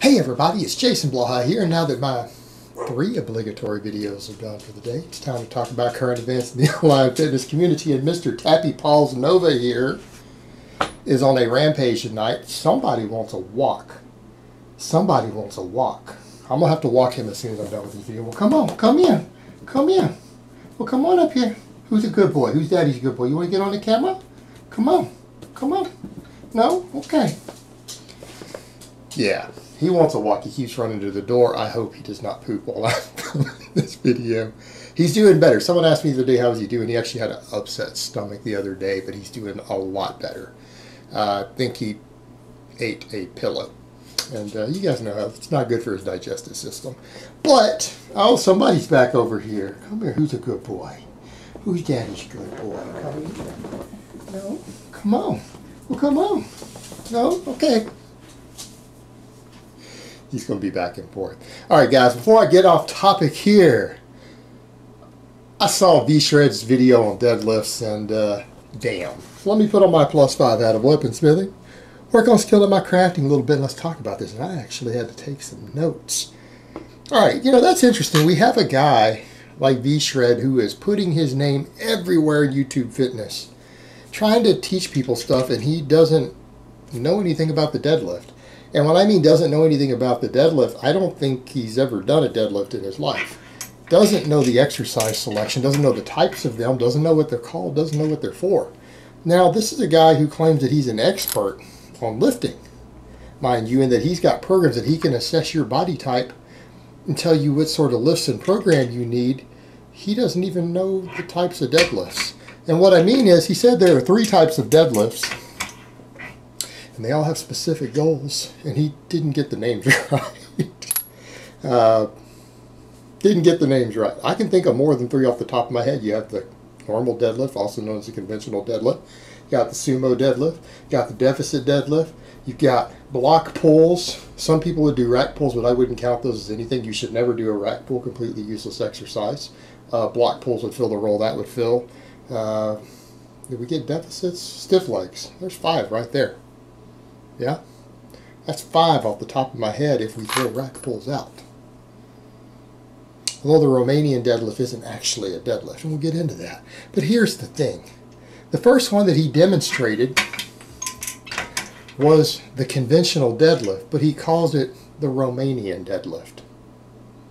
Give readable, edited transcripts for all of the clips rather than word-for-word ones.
Hey everybody, it's Jason Blaha here, and now that my 3 obligatory videos are done for the day, it's time to talk about current events in the online fitness community, and Mr. Tappy Paul's Nova here is on a rampage tonight. Somebody wants a walk. Somebody wants a walk. I'm going to have to walk him as soon as I'm done with this video. Well, come on, come in. Come in. Well, come on up here. Who's a good boy? Who's daddy's good boy? You want to get on the camera? Come on. Come on. No? Okay. Yeah. He wants a walk. He keeps running to the door. I hope he does not poop while I'm filming this video. He's doing better. Someone asked me the other day, how's he doing? He actually had an upset stomach the other day, but he's doing a lot better. I think he ate a pillow. And you guys know how it's not good for his digestive system. But, oh, somebody's back over here. Come here. Who's a good boy? Who's daddy's good boy? Come here. No? Come on. Well, come on. No? Okay. He's going to be back and forth. All right, guys, before I get off topic here, I saw V-Shred's video on deadlifts, and damn. So let me put on my +5 hat of weaponsmithing, work on skill in my crafting a little bit, and let's talk about this. And I actually had to take some notes. All right, you know, that's interesting. We have a guy like V-Shred who is putting his name everywhere in YouTube fitness, trying to teach people stuff, and he doesn't know anything about the deadlift. And when I mean doesn't know anything about the deadlift, I don't think he's ever done a deadlift in his life. Doesn't know the exercise selection, doesn't know the types of them, doesn't know what they're called, doesn't know what they're for. Now, this is a guy who claims that he's an expert on lifting, mind you, and that he's got programs that he can assess your body type and tell you what sort of lifts and program you need. He doesn't even know the types of deadlifts. And what I mean is, he said there are 3 types of deadlifts, and they all have specific goals, and he didn't get the names right. Didn't get the names right. I can think of more than 3 off the top of my head. You have the normal deadlift, also known as the conventional deadlift. You got the sumo deadlift. You got the deficit deadlift. You've got block pulls. Some people would do rack pulls, but I wouldn't count those as anything. You should never do a rack pull, completely useless exercise. Block pulls would fill the role that would fill. Did we get deficits? Stiff legs. There's 5 right there. Yeah, that's 5 off the top of my head if we throw rack pulls out. Although the Romanian deadlift isn't actually a deadlift, and we'll get into that. But here's the thing. The first one that he demonstrated was the conventional deadlift, but he calls it the Romanian deadlift.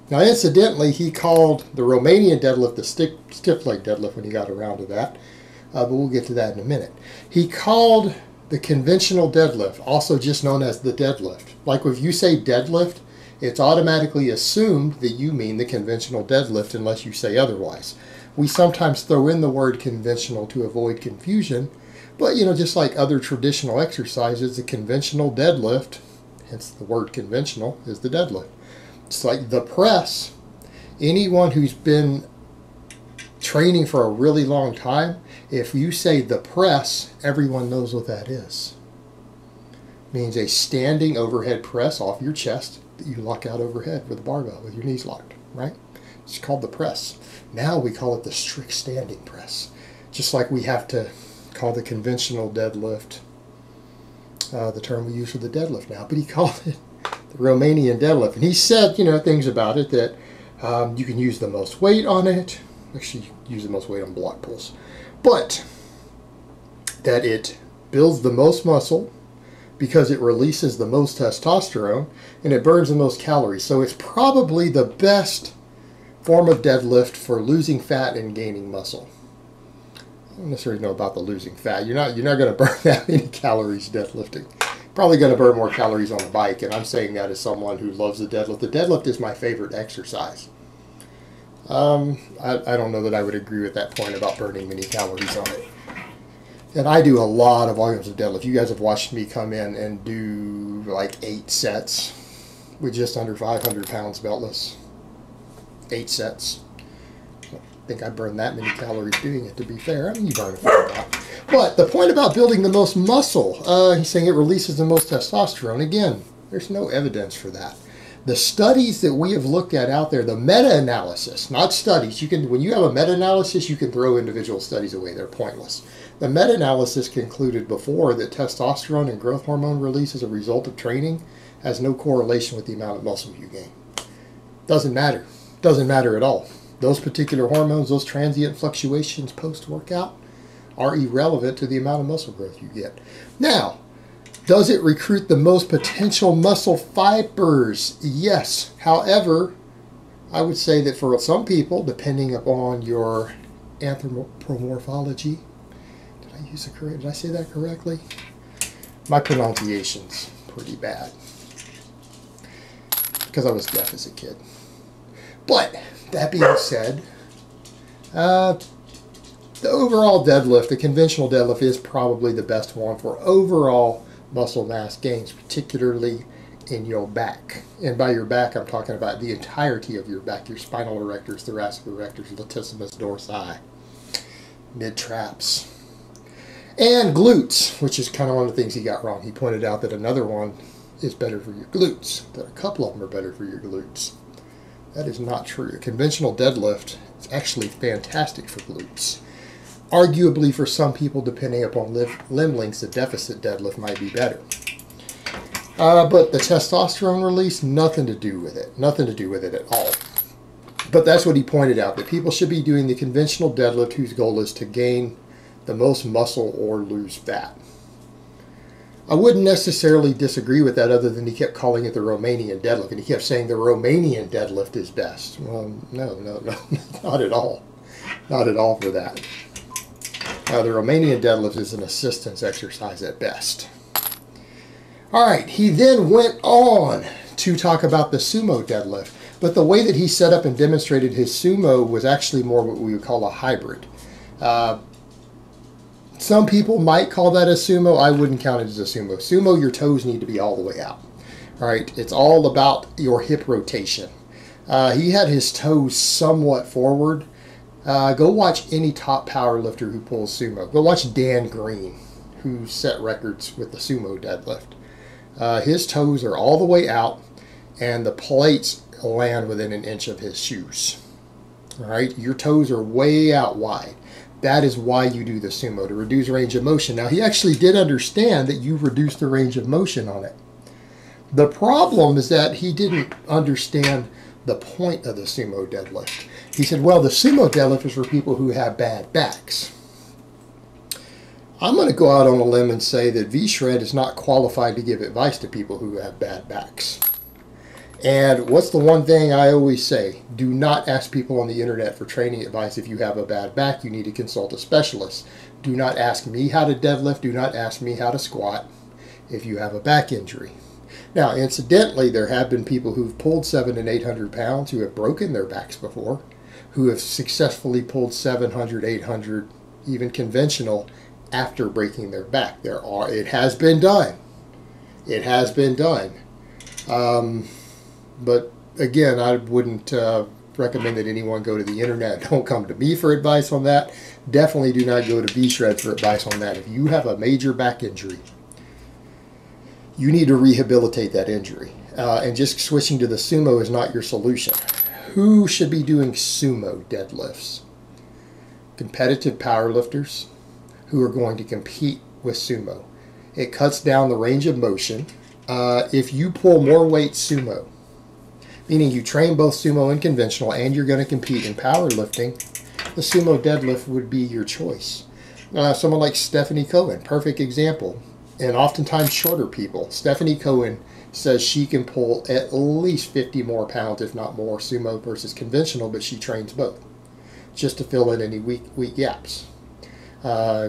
Now, incidentally, he called the Romanian deadlift the stiff leg deadlift when he got around to that, but we'll get to that in a minute. He called the conventional deadlift, also just known as the deadlift. Like if you say deadlift, it's automatically assumed that you mean the conventional deadlift unless you say otherwise. We sometimes throw in the word conventional to avoid confusion, but you know, just like other traditional exercises, the conventional deadlift, hence the word conventional, is the deadlift. It's like the press. Anyone who's been training for a really long time, if you say the press, everyone knows what that is. It means a standing overhead press off your chest that you lock out overhead with a barbell with your knees locked, right? It's called the press. Now we call it the strict standing press. Just like we have to call the conventional deadlift the term we use for the deadlift now. But he called it the Romanian deadlift. And he said, you know, things about it that you can use the most weight on it. Actually, use the most weight on block pulls. But that it builds the most muscle because it releases the most testosterone and it burns the most calories. So it's probably the best form of deadlift for losing fat and gaining muscle. I don't necessarily know about the losing fat. You're not going to burn that many calories deadlifting. Probably going to burn more calories on a bike, and I'm saying that as someone who loves the deadlift. The deadlift is my favorite exercise. I don't know that I would agree with that point about burning many calories on it. And I do a lot of volumes of deadlift. You guys have watched me come in and do like 8 sets with just under 500 pounds beltless. 8 sets. I don't think I burn that many calories doing it, to be fair. I mean, you burn a fair amount. But the point about building the most muscle, he's saying it releases the most testosterone. Again, there's no evidence for that. The studies that we have looked at out there, the meta-analysis, not studies. When you have a meta-analysis, you can throw individual studies away. They're pointless. The meta-analysis concluded before that testosterone and growth hormone release as a result of training has no correlation with the amount of muscle you gain. Doesn't matter. Doesn't matter at all. Those particular hormones, those transient fluctuations post-workout are irrelevant to the amount of muscle growth you get. Now, does it recruit the most potential muscle fibers? Yes. However, I would say that for some people, depending upon your anthropomorphology, did I say that correctly? My pronunciation's pretty bad because I was deaf as a kid. But that being said, the overall deadlift, the conventional deadlift, is probably the best one for overall muscle mass gains, particularly in your back. And by your back, I'm talking about the entirety of your back, your spinal erectors, thoracic erectors, latissimus dorsi, mid-traps, and glutes, which is kind of one of the things he got wrong. He pointed out that another one is better for your glutes, that a couple of them are better for your glutes. That is not true. A conventional deadlift is actually fantastic for glutes. Arguably, for some people, depending upon limb lengths, the deficit deadlift might be better. But the testosterone release, nothing to do with it. Nothing to do with it at all. But that's what he pointed out, that people should be doing the conventional deadlift whose goal is to gain the most muscle or lose fat. I wouldn't necessarily disagree with that, other than he kept calling it the Romanian deadlift, and he kept saying the Romanian deadlift is best. Well, no, not at all. Not at all for that. The Romanian deadlift is an assistance exercise at best. All right, he then went on to talk about the sumo deadlift, but the way that he set up and demonstrated his sumo was actually more what we would call a hybrid. Some people might call that a sumo. I wouldn't count it as a sumo. Sumo, your toes need to be all the way out. All right, it's all about your hip rotation. He had his toes somewhat forward. Go watch any top power lifter who pulls sumo. Go watch Dan Green, who set records with the sumo deadlift. His toes are all the way out, and the plates land within an inch of his shoes. All right, your toes are way out wide. That is why you do the sumo, to reduce range of motion. Now, he actually did understand that you reduce the range of motion on it. The problem is that he didn't understand the point of the sumo deadlift. He said, well, the sumo deadlift is for people who have bad backs. I'm going to go out on a limb and say that V-Shred is not qualified to give advice to people who have bad backs. And what's the one thing I always say? Do not ask people on the internet for training advice. If you have a bad back, you need to consult a specialist. Do not ask me how to deadlift. Do not ask me how to squat if you have a back injury. Now, incidentally, there have been people who've pulled 700 and 800 pounds who have broken their backs before, who have successfully pulled 700, 800, even conventional, after breaking their back. It has been done. It has been done. But again, I wouldn't recommend that anyone go to the internet. Don't come to me for advice on that. Definitely do not go to V-Shred for advice on that. If you have a major back injury, you need to rehabilitate that injury. And just switching to the sumo is not your solution. Who should be doing sumo deadlifts? Competitive powerlifters who are going to compete with sumo. It cuts down the range of motion. If you pull more weight sumo, meaning you train both sumo and conventional, and you're going to compete in powerlifting, the sumo deadlift would be your choice. Someone like Stephanie Cohen, perfect example. And oftentimes shorter people. Stephanie Cohen says she can pull at least 50 more pounds, if not more, sumo versus conventional, but she trains both, just to fill in any weak gaps.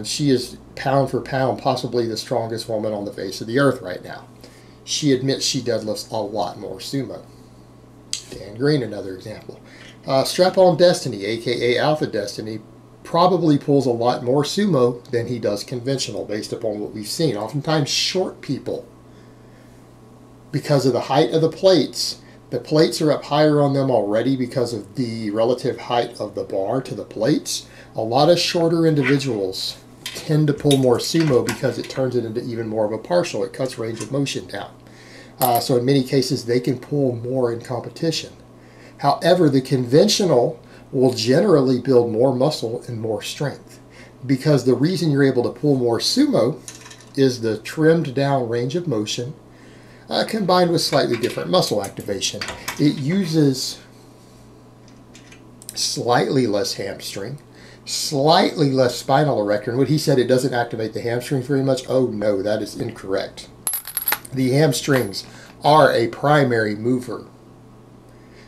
She is, pound for pound, possibly the strongest woman on the face of the earth right now. She admits she deadlifts a lot more sumo. Dan Green, another example. Strap-on Destiny, aka Alpha Destiny, probably pulls a lot more sumo than he does conventional, based upon what we've seen. Oftentimes short people, because of the height of the plates are up higher on them already because of the relative height of the bar to the plates. A lot of shorter individuals tend to pull more sumo because it turns it into even more of a partial. It cuts range of motion down. So in many cases, they can pull more in competition. However, the conventional will generally build more muscle and more strength. because the reason you're able to pull more sumo is the trimmed down range of motion combined with slightly different muscle activation. It uses slightly less hamstring, slightly less spinal erector. And what he said, it doesn't activate the hamstrings very much. Oh no, that is incorrect. The hamstrings are a primary mover.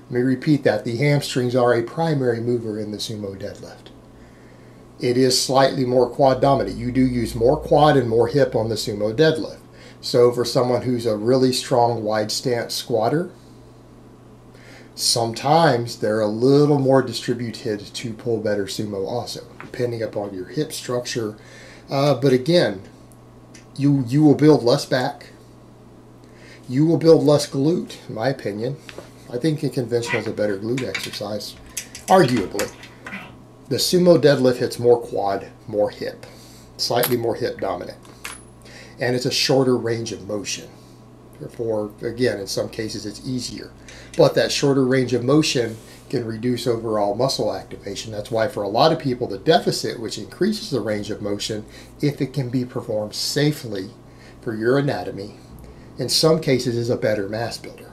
Let me repeat that. The hamstrings are a primary mover in the sumo deadlift. It is slightly more quad dominant. You do use more quad and more hip on the sumo deadlift. So for someone who's a really strong wide stance squatter, sometimes they're a little more distributed to pull better sumo also, depending upon your hip structure. But again, you will build less back. You will build less glute, in my opinion. I think a conventional is a better glute exercise, arguably. The sumo deadlift hits more quad, more hip, slightly more hip dominant. And it's a shorter range of motion. Therefore, again, in some cases it's easier. But that shorter range of motion can reduce overall muscle activation. That's why for a lot of people, the deficit, which increases the range of motion, if it can be performed safely for your anatomy, in some cases is a better mass builder.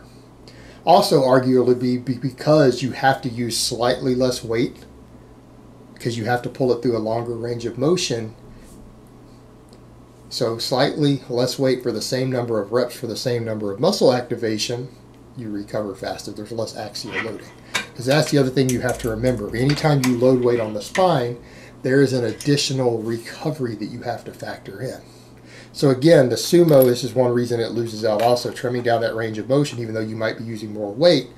Also, arguably, because you have to use slightly less weight, because you have to pull it through a longer range of motion. So slightly less weight for the same number of reps for the same number of muscle activation, you recover faster. There's less axial loading. Because that's the other thing you have to remember. Anytime you load weight on the spine, there is an additional recovery that you have to factor in. So again, the sumo, this is one reason it loses out also, trimming down that range of motion, even though you might be using more weight,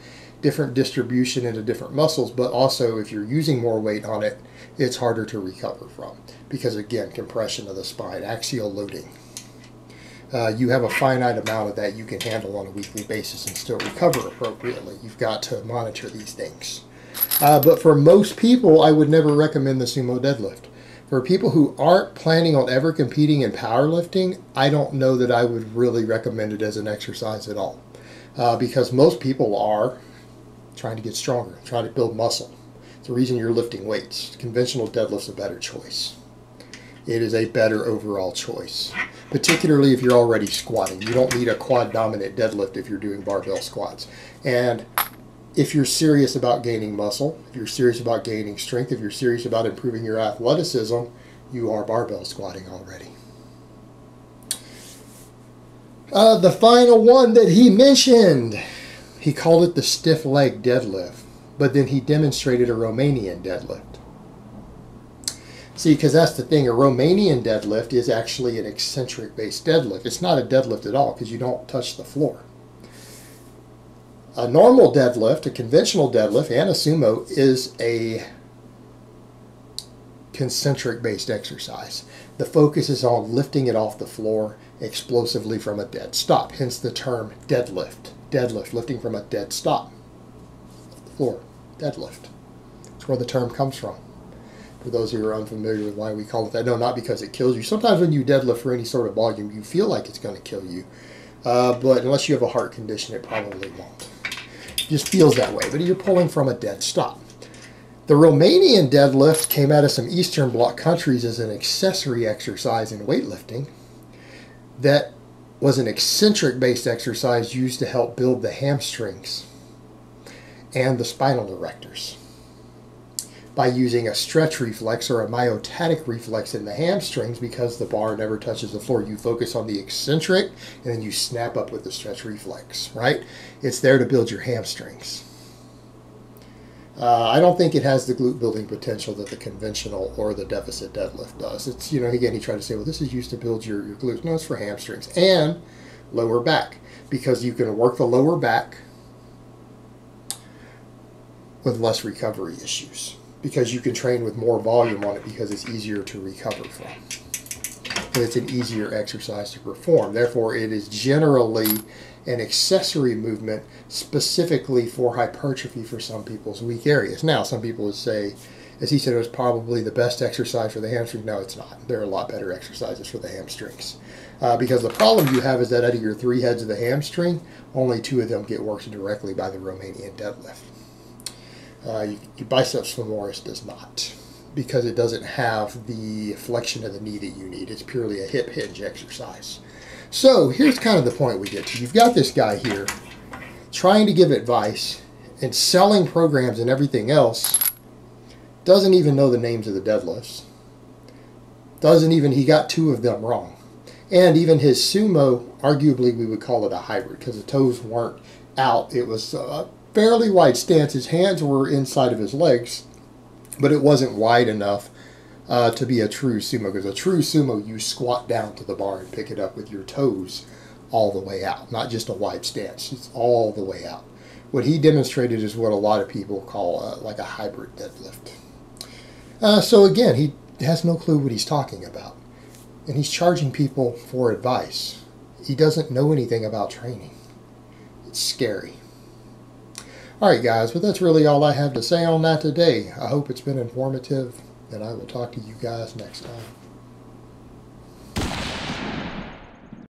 different distribution into different muscles, but also if you're using more weight on it, it's harder to recover from. Because again, compression of the spine, axial loading. You have a finite amount of that you can handle on a weekly basis and still recover appropriately. You've got to monitor these things. But for most people, I would never recommend the sumo deadlift. For people who aren't planning on ever competing in powerlifting, I don't know that I would really recommend it as an exercise at all. Because most people are trying to get stronger, trying to build muscle. It's the reason you're lifting weights. Conventional deadlift's a better choice. It is a better overall choice, particularly if you're already squatting. You don't need a quad dominant deadlift if you're doing barbell squats. And if you're serious about gaining muscle, if you're serious about gaining strength, if you're serious about improving your athleticism, you are barbell squatting already. The final one that he mentioned, he called it the stiff leg deadlift, but then he demonstrated a Romanian deadlift. See, because that's the thing, a Romanian deadlift is actually an eccentric based deadlift. It's not a deadlift at all because you don't touch the floor. A normal deadlift, a conventional deadlift, and a sumo is a concentric based exercise. The focus is on lifting it off the floor explosively from a dead stop, hence the term deadlift. Deadlift, lifting from a dead stop. Off the floor, deadlift. That's where the term comes from. For those who are unfamiliar with why we call it that, no, not because it kills you. Sometimes when you deadlift for any sort of volume, you feel like it's going to kill you. But unless you have a heart condition, it probably won't. It just feels that way, but you're pulling from a dead stop. The Romanian deadlift came out of some Eastern Bloc countries as an accessory exercise in weightlifting that was an eccentric-based exercise used to help build the hamstrings and the spinal erectors by using a stretch reflex or a myotatic reflex in the hamstrings. Because the bar never touches the floor, you focus on the eccentric and then you snap up with the stretch reflex, right? It's there to build your hamstrings. I don't think it has the glute building potential that the conventional or the deficit deadlift does. It's, you know, again, he tried to say, well, this is used to build your glutes. No, it's for hamstrings and lower back, because you can work the lower back with less recovery issues, because you can train with more volume on it because it's easier to recover from. And it's an easier exercise to perform. Therefore, it is generally an accessory movement specifically for hypertrophy for some people's weak areas. Now, some people would say, as he said, it was probably the best exercise for the hamstring. No, it's not. There are a lot better exercises for the hamstrings. Because the problem you have is that out of your 3 heads of the hamstring, only 2 of them get worked directly by the Romanian deadlift. Your biceps femoris does not. because it doesn't have the flexion of the knee that you need. It's purely a hip hinge exercise. So here's kind of the point we get to. You've got this guy here trying to give advice and selling programs and everything else, doesn't even know the names of the deadlifts. He got 2 of them wrong. And even his sumo, arguably we would call it a hybrid because the toes weren't out. It was a fairly wide stance. His hands were inside of his legs, but it wasn't wide enough to be a true sumo, because a true sumo, you squat down to the bar and pick it up with your toes all the way out, not just a wide stance. It's all the way out. What he demonstrated is what a lot of people call like a hybrid deadlift. So again, he has no clue what he's talking about, and he's charging people for advice. He doesn't know anything about training. It's scary. Alright guys, but that's really all I have to say on that today. I hope it's been informative, and I will talk to you guys next time.